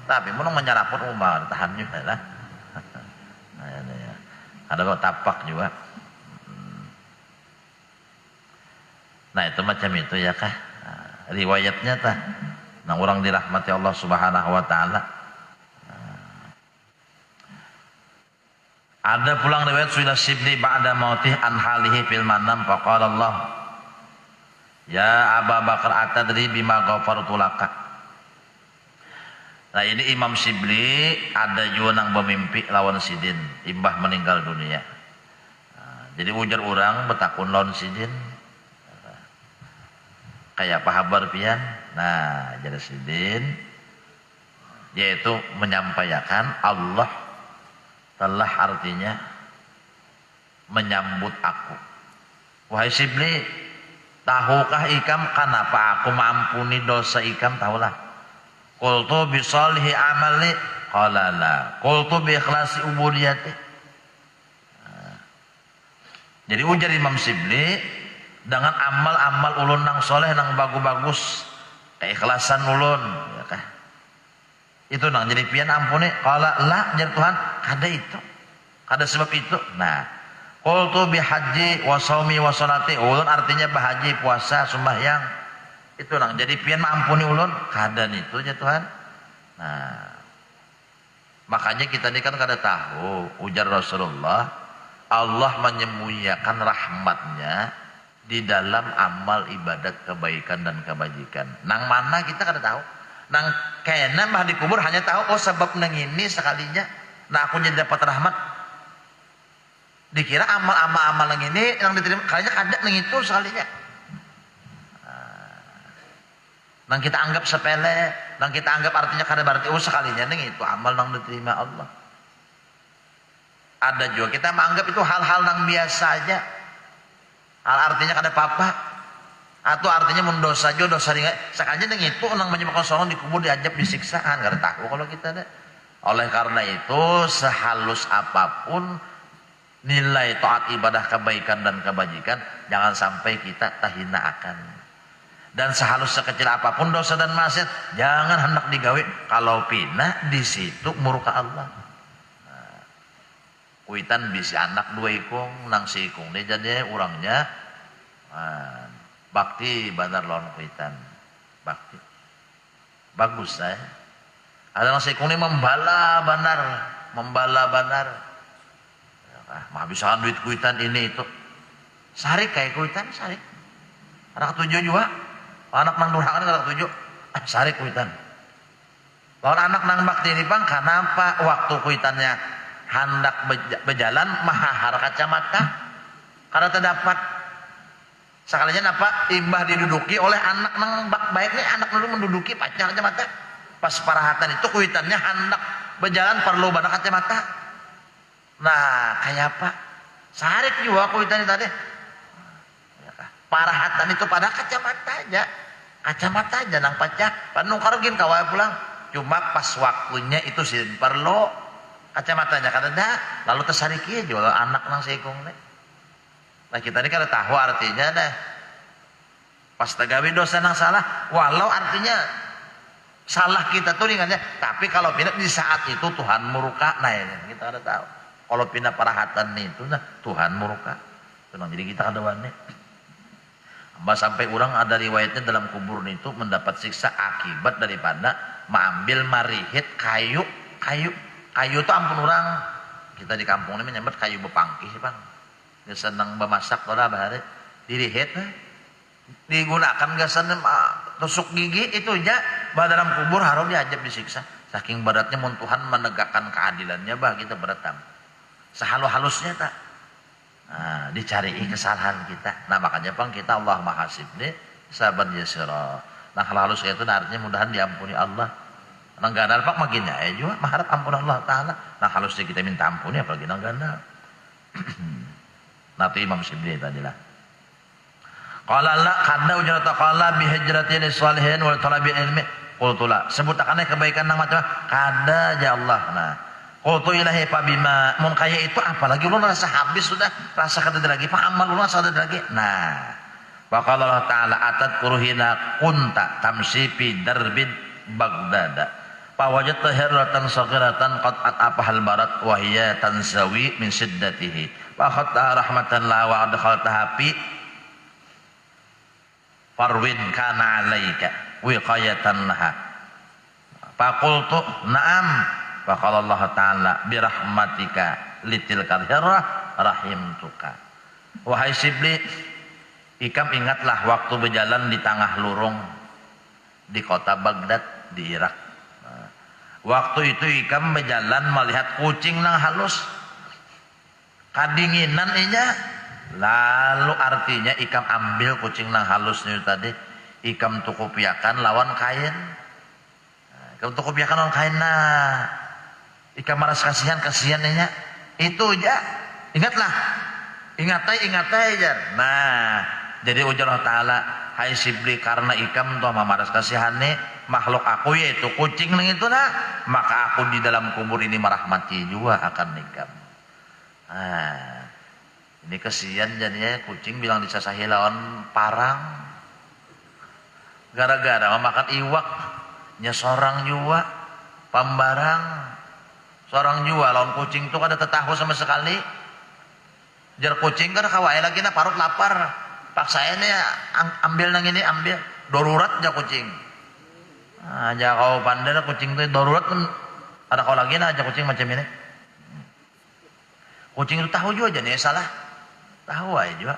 Tapi mau menyeraput umar tahan juga lah. Ada kok tapak juga. Nah itu macam itu ya kah? Riwayatnya tah. Nang orang dirahmati Allah Subhanahu wa Ta'ala. Ada pulang riwayat Suila Sibli ba'da mautih an halihi fil manam faqala Allah ya Abu Bakar atadri bima ghafartu laka. Nah ini Imam Sibli ada juga nang bermimpi lawan sidin imbah meninggal dunia. Jadi ujar orang betakun lawan sidin kayak apa habar pian. Nah jadi sidin yaitu menyampaikan Allah telah artinya menyambut aku. Wahai Sibli, tahukah ikam kenapa aku mampuni dosa ikam? Tahulah. Qultu bi salihi amali qala la. Qultu bi ikhlasi ubudiyati. Jadi ujar Imam Sibli, dengan amal-amal ulun nang soleh nang bagus-bagus, keikhlasan ulun, ya kah? Itu nang jadi pian ampuni. Qala la jar Tuhan kada itu. Kada sebab itu. Nah, qultu bihaji wa shaumi wa sholati. Ulun artinya bahaji, puasa, sembahyang. Itu nang jadi pian ampuni ulun kada itu jar Tuhan. Nah, makanya kita ini kan kada tahu ujar Rasulullah, Allah menyembunyikan rahmatnya di dalam amal ibadat kebaikan dan kebajikan. Nang mana kita kada tahu. Nang kena mah dikubur hanya tahu sebab nang ini sekalinya. Nah aku jadi dapat rahmat. Dikira amal nang ini yang diterima kalinya kada nang itu sekalinya. Nang kita anggap sepele, nang kita anggap artinya kada berarti sekalinya nang itu amal nang diterima Allah. Ada juga kita menganggap itu hal-hal nang biasa aja. Hal artinya kada apa-apa. Atau artinya mendosa aja dosa ringan. Sekalinya nang itu nang menyebabkan seorang dikubur diajab disiksaan, kada tahu kalau kita deh. Oleh karena itu sehalus apapun nilai taat ibadah kebaikan dan kebajikan jangan sampai kita tahina akan. Dan sehalus sekecil apapun dosa dan maksiat jangan hendak digawe kalau pindah di situ murka Allah. Nah, kuitan bisi anak dua ikung nang si ikung dia jadi orangnya bakti bandar lawan kuitan bakti bagus saya. Ada nang si ikung ini membala bandar. Mah bisa duit kuitan ini itu. Sarik kayak kuitan sarik. Anak tujuh juga. Anak nang durhaka kada tujuh, sarik kuitan. Lawan anak nang bakti ini bang, kenapa waktu kuitannya hendak berjalan mahar kacamata, karena terdapat sekalinya apa imbah diduduki oleh anak nang baiknya anak dulu menduduki pacar kacamata. Pas parahatan itu kuitannya hendak berjalan perlu badak kacamata. Nah kayak apa? Sarik juga kuitan tadi. Parahatan itu pada kacamata aja nang pacah panung karugin kawai pulang cuma pas waktunya itu sih perlu kacamatanya kada ada lalu tersariki jual anak nang seikung nih. Nah kita ini kada tahu artinya deh pas tagawi dosa nang salah walau artinya salah kita tuh ringannya tapi kalau pindah di saat itu Tuhan murka nah ini kita kada tahu kalau pindah parahatan itu nah Tuhan murka tenang jadi kita kada wani. Mbak sampai orang ada riwayatnya dalam kubur itu mendapat siksa akibat daripada mengambil marihit kayu itu ampun orang kita di kampung ini menyebut kayu bepangkih bang dia senang memasak lah bahari dirihit digunakan gasan tusuk gigi itu aja bah dalam kubur harus diajab disiksa saking beratnya mun Tuhan menegakkan keadilannya bah kita beratang sehalus-halusnya tak. Nah, dicari kesalahan kita. Nah, makanya bang kita Allah mahasib nih saban yasira. Nah, hal halus itu artinya mudahan diampuni Allah. Nang gandal pak makin ya juga mengharap ampun Allah taala. Nah, halusnya kita minta ampuni apalagi nang gandal. Nah, itu Imam Syibli tadi lah. Qala la kadda ujrata qala bi hijrati lis salihin wa talabi ilmi. Qultu la sebut akannya kebaikan nang macam kada ya Allah. Nah, qultu ilahi pabima mun kaya itu apalagi ulun rasa habis sudah rasa kada lagi pak amal ulun rasa kada lagi. Nah waqala Allah taala atat kuruhina kunta tamsi fi darbin Baghdad fa wajadta hirratan saghiratan qad atapahal barat wa hiya tanzawi min siddatihi fa khatta rahmatan la wa adkhaltaha fi farwin kana alaika wiqayatan laha fa qultu na'am Faqala Allah Ta'ala birahmatika litil karhirah rahimtuka. Wahai Sibli, ikam ingatlah waktu berjalan di tengah lurung di kota Baghdad di Irak. Waktu itu ikam berjalan melihat kucing nang halus kadinginan inya. Lalu artinya ikam ambil kucing nang halus itu tadi ikam tukupiakan lawan kain. Ikam tukupiakan lawan kain nah. Ikam maras kasihan-kasihannya itu aja ingat aja. Nah jadi ujar Allah Ta'ala hai Sibli karena ikam tuh maras kasihane makhluk aku yaitu kucing itu nah maka aku di dalam kubur ini merahmati juga akan ikam. Nah ini kasihan jadinya kucing bilang disasahi lawan parang gara-gara memakan iwak nya sorang juga pambarang. Seorang jual lawan kucing tuh kada tetahu sama sekali. Jar kucing kan kawai lagi na parut lapar. Paksain ya ambil nang ini ambil. Darurat aja kucing. Aja kau pandai kucing tuh darurat kan ada kau lagi na aja kucing macam ini. Kucing itu tahu juga nih salah. Tahu aja juga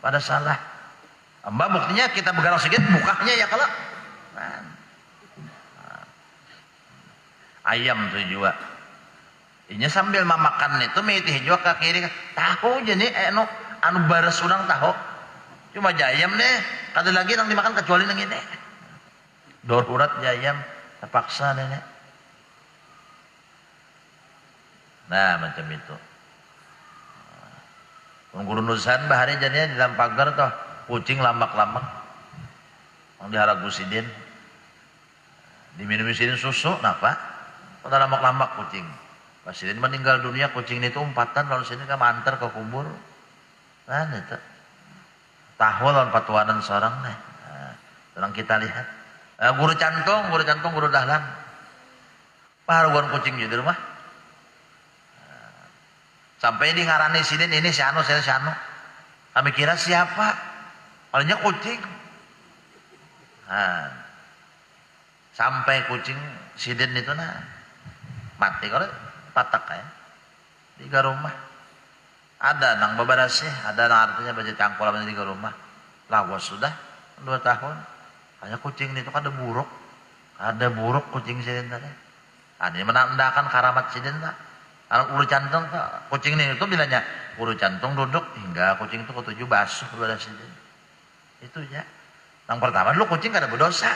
pada salah. Mbak buktinya kita bergerak sedikit mukanya ya kalau ayam tuh juga. Ini sambil memakan itu mitih juga ke kiri tahu jadi anu baras urang tahu cuma jayam deh kada lagi yang dimakan kecuali yang ini darurat jayam terpaksa nenek. Nah macam itu penggurunusan bahari jadinya di dalam pagar tuh kucing lambak-lambak yang diharap gusidin diminum susu napa pada lambak-lambak kucing. Presiden meninggal dunia kucing itu umpatan lalu sini kan mantar ke kubur. Nah itu tahu lawan patuanan seorang nih. Orang kita lihat. Guru cantung, guru dahlan. Paruan kucing di rumah. Sampai di ngarani sidin ini si anu. Kami kira siapa? Palingnya kucing. Sampai kucing sidin itu mati kalau patak ya. 3 rumah. Ada nang babarasih, ada nang artinya baca cangkul apa 3 rumah. Lawas sudah 2 tahun. Hanya kucing itu kan ada buruk. Ada buruk kucing sidin tadi. Ini menandakan karamat sidin tak. Anak ulu cantung tak. Kucing ini itu bilanya ulu cantung duduk hingga kucing itu ketujuh basuh kepada sidin. Itu ya. Yang pertama dulu kucing kada berdosa.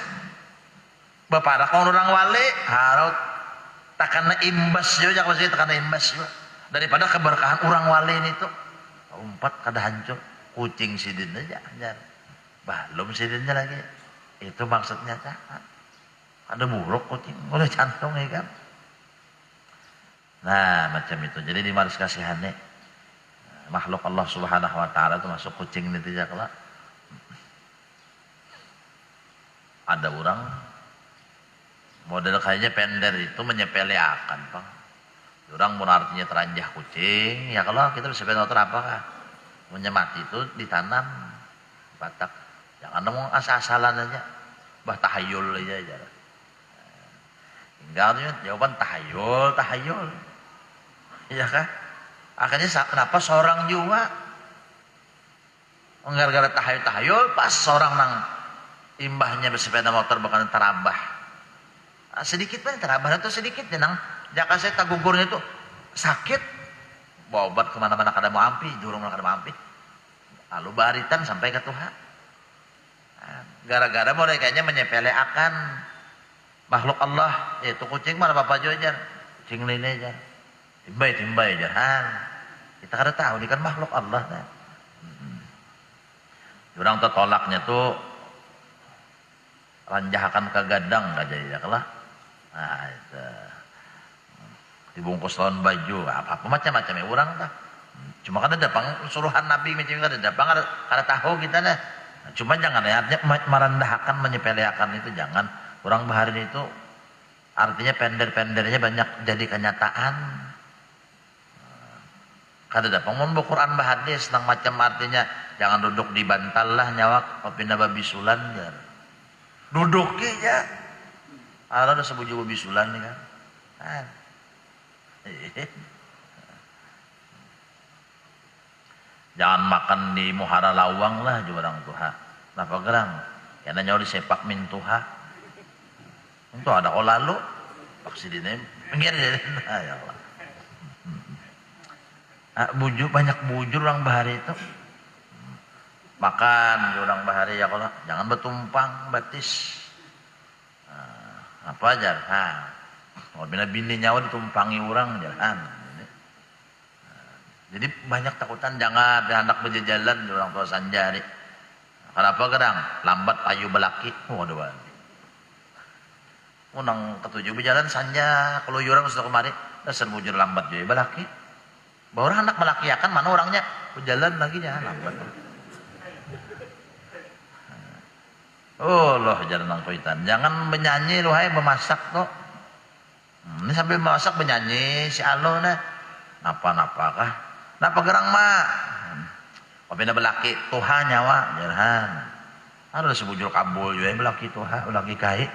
Bapak orang wali harus takkan imbas juga maksudnya takkan imbas juga daripada keberkahan orang wali ini tuh umpat kada hancur kucing sidin aja belum sidinnya lagi itu maksudnya cak ada buruk kucing udah cantung ya kan. Nah macam itu jadi di maris kasihane makhluk Allah subhanahu wa ta'ala itu masuk kucing itu aja kalau ada orang model kayaknya pender itu menyepeleakan Bang. Orang mau artinya teranjah kucing ya kalau kita bisa benar apakah menyemati itu ditanam batak jangan ngomong asal-asalan aja bah tahayul aja hingga jawaban tahayul iya kan akhirnya kenapa seorang juga gara-gara tahayul pas seorang nang imbahnya bersepeda motor bahkan terabah sedikit pun terabah itu sedikit jenang jaka saya tagugurnya itu sakit bawa obat kemana-mana kada mau ampi jurung kada mau ampi lalu baritan sampai ke Tuhan gara-gara mereka menyepeleakan makhluk Allah yaitu kucing mana bapak jojar kucing lini aja timbai aja kita kada tahu ini kan makhluk Allah kan? Jurang tertolaknya tuh ranjahakan ke gadang aja ya kalah. Nah itu dibungkus lawan baju apa macam-macam ya orang dah cuma kan ada suruhan Nabi macam kan ada kada tahu kita dah cuma jangan ya artinya merendahkan menyepelekan itu jangan orang bahari itu artinya pender-pendernya banyak jadi kenyataan kada ada mun Quran bahadis nang macam artinya jangan duduk di bantal lah nyawak pindah babi sulan jar duduk ya ada sebuju babi sulan nih kan jangan makan di muhara lawang lah juga orang tuha kenapa gerang ya nanya di sepak min tuha itu ada lalu vaksinnya pinggir ya Allah bujur banyak bujur orang bahari itu makan orang bahari ya kalau jangan bertumpang batis apa aja kalau bini nyawa ditumpangi orang jalan jadi banyak takutan jangan anak berjalan di orang tua sanjari kenapa gerang lambat payu belaki waduh unang ketujuh berjalan sanja kalau orang sudah kemari dasar bujur lambat juga belaki bahwa anak melaki akan mana orangnya berjalan lagi jangan lambat oh loh jalan nang kuitan jangan menyanyi loh hai memasak tuh Ini sambil masak menyanyi si Alo nah. Napa kah? Napa gerang mak? Pabina belaki Tuhan nyawa jarhan. Ada sebujur kabul juga belaki Tuhan, belaki kai.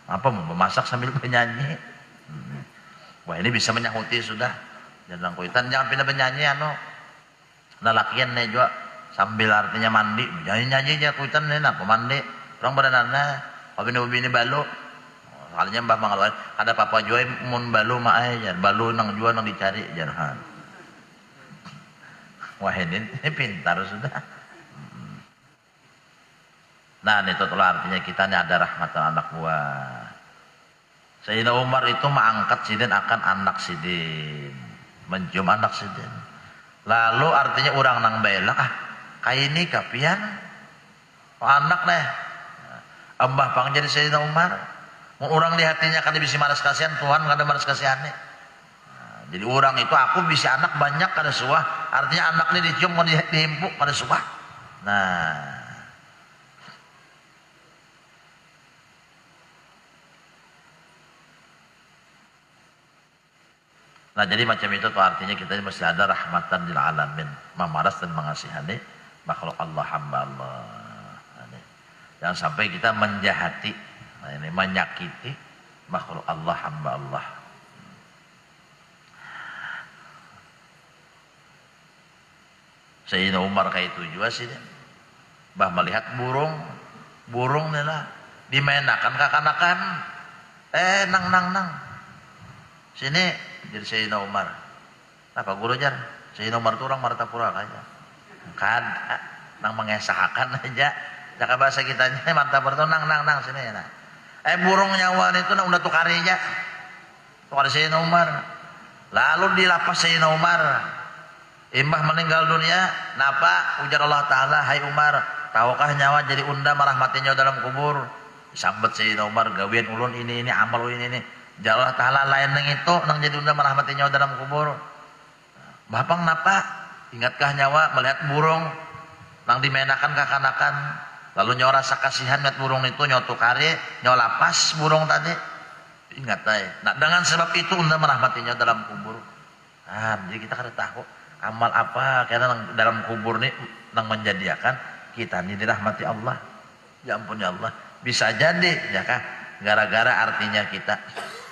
Apa mau memasak sambil menyanyi? Wah ini bisa menyahuti sudah. Jangan kuitan jangan pindah menyanyi lalakian nih juga sambil artinya mandi nyanyi aja kuitan nih apa mandi orang badanana pabina balu soalnya mbah mangalwan ada papa jual mun balu mah aja balu nang jual nang dicari jarhan. Wah ini pintar sudah. Nah itu tuh artinya kita ini ada rahmatan anak buah. Sayyidina Umar itu mengangkat sidin akan anak sidin, mencium anak sidin. Lalu artinya orang nang belak kayak ini kapian anak nih Mbah pang jadi Sayyidina Umar. Orang di hatinya kan bisa malas kasihan Tuhan kada malas kasihan nih. Jadi orang itu aku bisa anak banyak kada suah. Artinya anak ini dicium mau dihimpuk kada suah. Nah jadi macam itu tuh artinya kita mesti ada rahmatan lil alamin, memaras dan mengasihani makhluk Allah hamba Allah. Jangan sampai kita menjahati, menyakiti makhluk Allah hamba Allah. Sayyidina Umar kayak itu juga sih, bah melihat burung nih lah dimainakan kakanakan, nang sini jadi Sayyidina Umar. Apa guru jar? Sayyidina Umar itu orang Martapura aja. Kada nang mengesahkan aja. Jaka bahasa kitanya Martapura itu nang sini ya. Burung nyawa itu nang udah tukarinya. Tukar Sayyidina Umar. Lalu dilapas Sayyidina Umar. Imbah meninggal dunia, napa ujar Allah Ta'ala, hai Umar, tahukah nyawa jadi unda merahmatinya dalam kubur? Sambat Sayyidina Umar, gawian ulun ini amal ulun ini. Ya Allah Ta'ala lain nang itu nang jadi unda merahmati nyawa dalam kubur. Bapang napa? Ingatkah nyawa melihat burung nang dimenakan kakanakan lalu nyawa rasa kasihan melihat burung itu nyawa tukari nyawa lapas burung tadi. Ingat aja. Nah dengan sebab itu unda merahmati nyawa dalam kubur. Jadi kita kada tahu amal apa karena nang dalam kubur ini nang menjadikan kita ini dirahmati Allah. Ya ampun ya Allah. Bisa jadi ya kah? Gara-gara artinya kita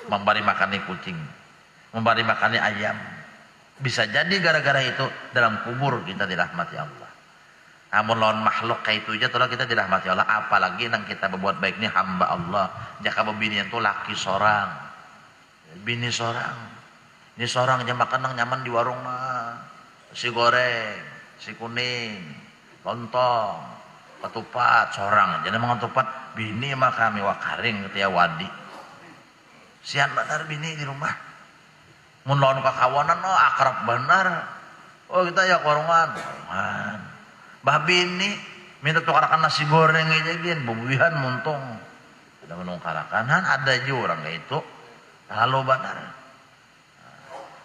memberi makani kucing, memberi makani ayam. Bisa jadi gara-gara itu dalam kubur kita dirahmati Allah. Namun lawan makhluk kayak itu aja kita dirahmati Allah. Apalagi nang kita berbuat baik ini hamba Allah. Jika bini itu laki seorang, bini seorang, ini seorang aja makan nang nyaman di warung mah, si goreng, si kuning, lontong, ketupat seorang aja memang ketupat bini mah kami wakaring ketia wadi. Sian benar bini di rumah. Mun lawan kakawanan akrab benar. Oh kita ya warungan. Bah bini minta tukarakan nasi goreng aja gin, bubuhan muntung. Ada menungkarakan ada juga orang kayak itu. Lalu benar.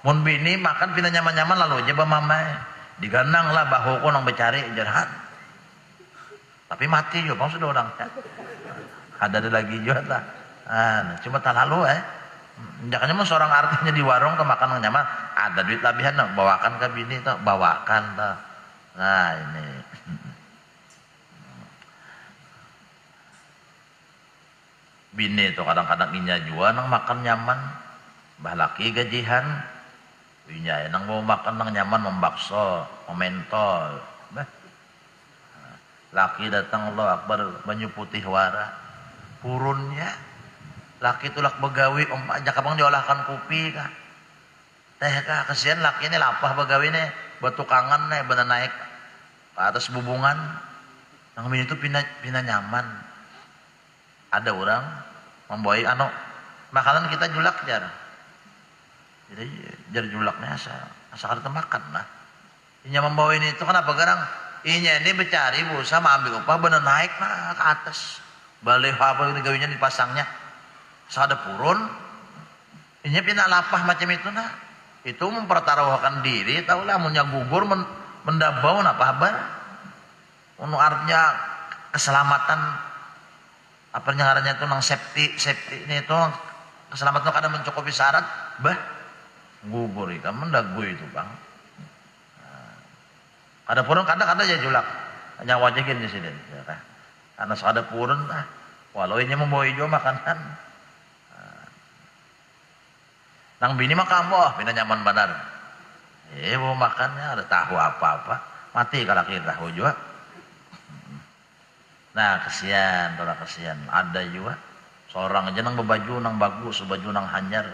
Mun bini makan pindah nyaman-nyaman lalu aja bah mamai. Digandang lah bahuku nang becari jarhan. Tapi mati juga bang sudah orangnya. Ada lagi juga lah. Cuma tak lalu jangannya mah seorang artinya di warung ke makan nyaman ada duit labihan bawakan ke bini tuh bawakan tuh. Nah ini bini tuh kadang-kadang inya juga nang makan nyaman bah laki gajihan inya nang mau makan nang nyaman membakso mementol laki datang Allah Akbar banyu putih wara purunnya laki tulak begawi aja kabang diolahkan kopi kah teh kah kesian laki ini lapah begawi nih batu kangen nih bener naik ke atas bubungan nang ini tuh pindah nyaman ada orang membawa makanan kita julak jar jadi jar julaknya asa kada makan lah inya membawa ini itu kenapa garang inya ini becari bu sama ambil upah bener naik nah ke atas balik apa ini gawinya dipasangnya sada purun ini pindah lapah macam itu nah itu mempertaruhkan diri tahu lah munnya gugur mendabau apa kabar artinya keselamatan apa ngarannya itu nang safety ini itu keselamatan kada mencukupi syarat, bah gugur ikan mendagu itu bang. Kada purun kada ya julak nyawa aja gini sih den. Karena ada purun walau ini membawa hijau makanan. Nang bini makan bina nyaman badar. Mau makannya ada tahu apa-apa mati kalau kita tahu juga. Nah kesian, tola kesian. Ada juga seorang aja nang baju nang bagus, baju nang hanyar,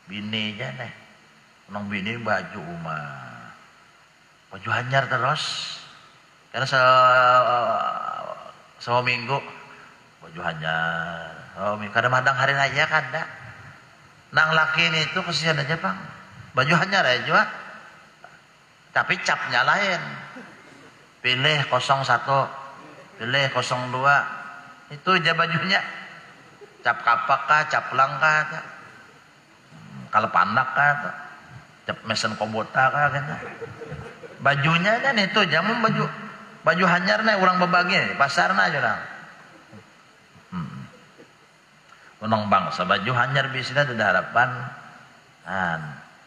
bini aja nih, nang bini baju baju hanyar terus, karena semua minggu baju hanyar, kadang-kadang hari raya kada. Nang laki ini itu kesian aja bang, baju hanyar aja, tapi capnya lain, pilih 01, pilih 02, itu aja bajunya. Cap kapak kah, cap langkah kah, kalau panak kah, cap mesen kobota kah, gitu. Bajunya kan itu jamu baju hanyar nih orang berbagi pasar aja orang. Unang bangsa baju hanyar biasanya ada harapan.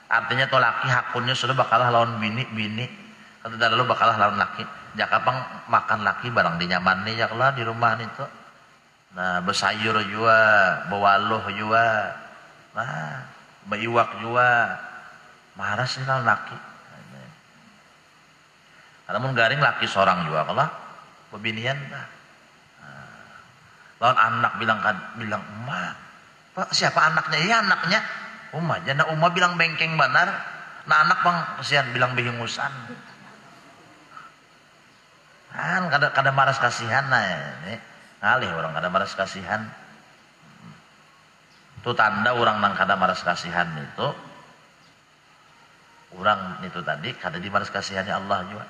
Artinya tuh laki hakunnya sudah bakalah lawan bini, kata lalu bakalah lawan laki. Jakapang makan laki barang di nyaman nih jaklah di rumah itu. Nah, bersayur juga, bewaluh juga, nah, beiwak juga, marah sih lah laki. Namun garing laki seorang juga kalau pebinian, lawan anak bilang emak, pak siapa anaknya? Iya anaknya, Uma. Jana Uma bilang bengkeng benar, nah anak bang kesian bilang bingusan. Kan kada maras kasihan nah ini. Ngalih orang kada maras kasihan. Itu tanda orang nang kada maras kasihan itu orang itu tadi kada dimaras kasihannya Allah juga.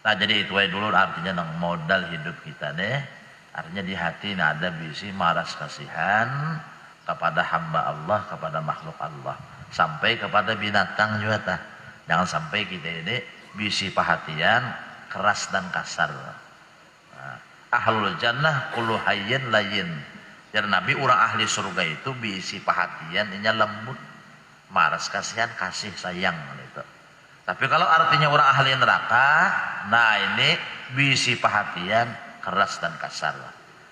Nah jadi itu aja dulu artinya nang modal hidup kita deh. Artinya di hati nah ada bisi maras kasihan kepada hamba Allah, kepada makhluk Allah, sampai kepada binatang juga tah. Jangan sampai kita ini bisi perhatian keras dan kasar. Ahlul jannah kullu hayyin layyin. Jadi Nabi orang ahli surga itu bisi perhatian, ini lembut, maras kasihan, kasih sayang gitu. Tapi kalau artinya orang ahli neraka, nah ini bisi perhatian keras dan kasar.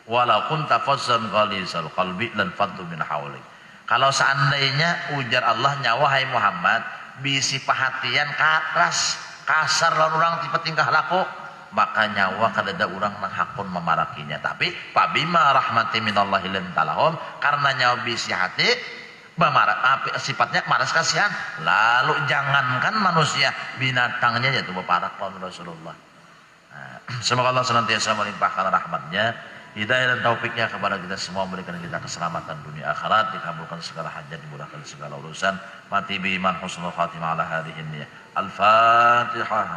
Walau kunta fazzan ghalizal qalbi lan faddu min hawlik. Kalau seandainya ujar Allah nyawa hai Muhammad bisi perhatian keras, kasar lawan orang tipe tingkah laku, maka nyawa kadada orang nang hakun memarakinya. Tapi pabima rahmati minallahi lintalahum, karena nyawa bisi hati sifatnya maras kasihan. Lalu jangankan manusia, binatangnya yaitu beparak lawan Rasulullah. Semoga Allah senantiasa melimpahkan rahmatnya, hidayah dan taufiknya kepada kita semua, memberikan kita keselamatan dunia akhirat, dikabulkan segala hajat, dimudahkan segala urusan, mati bi iman husnul khatimah ala hadhihi niyah. Al-Fatihah.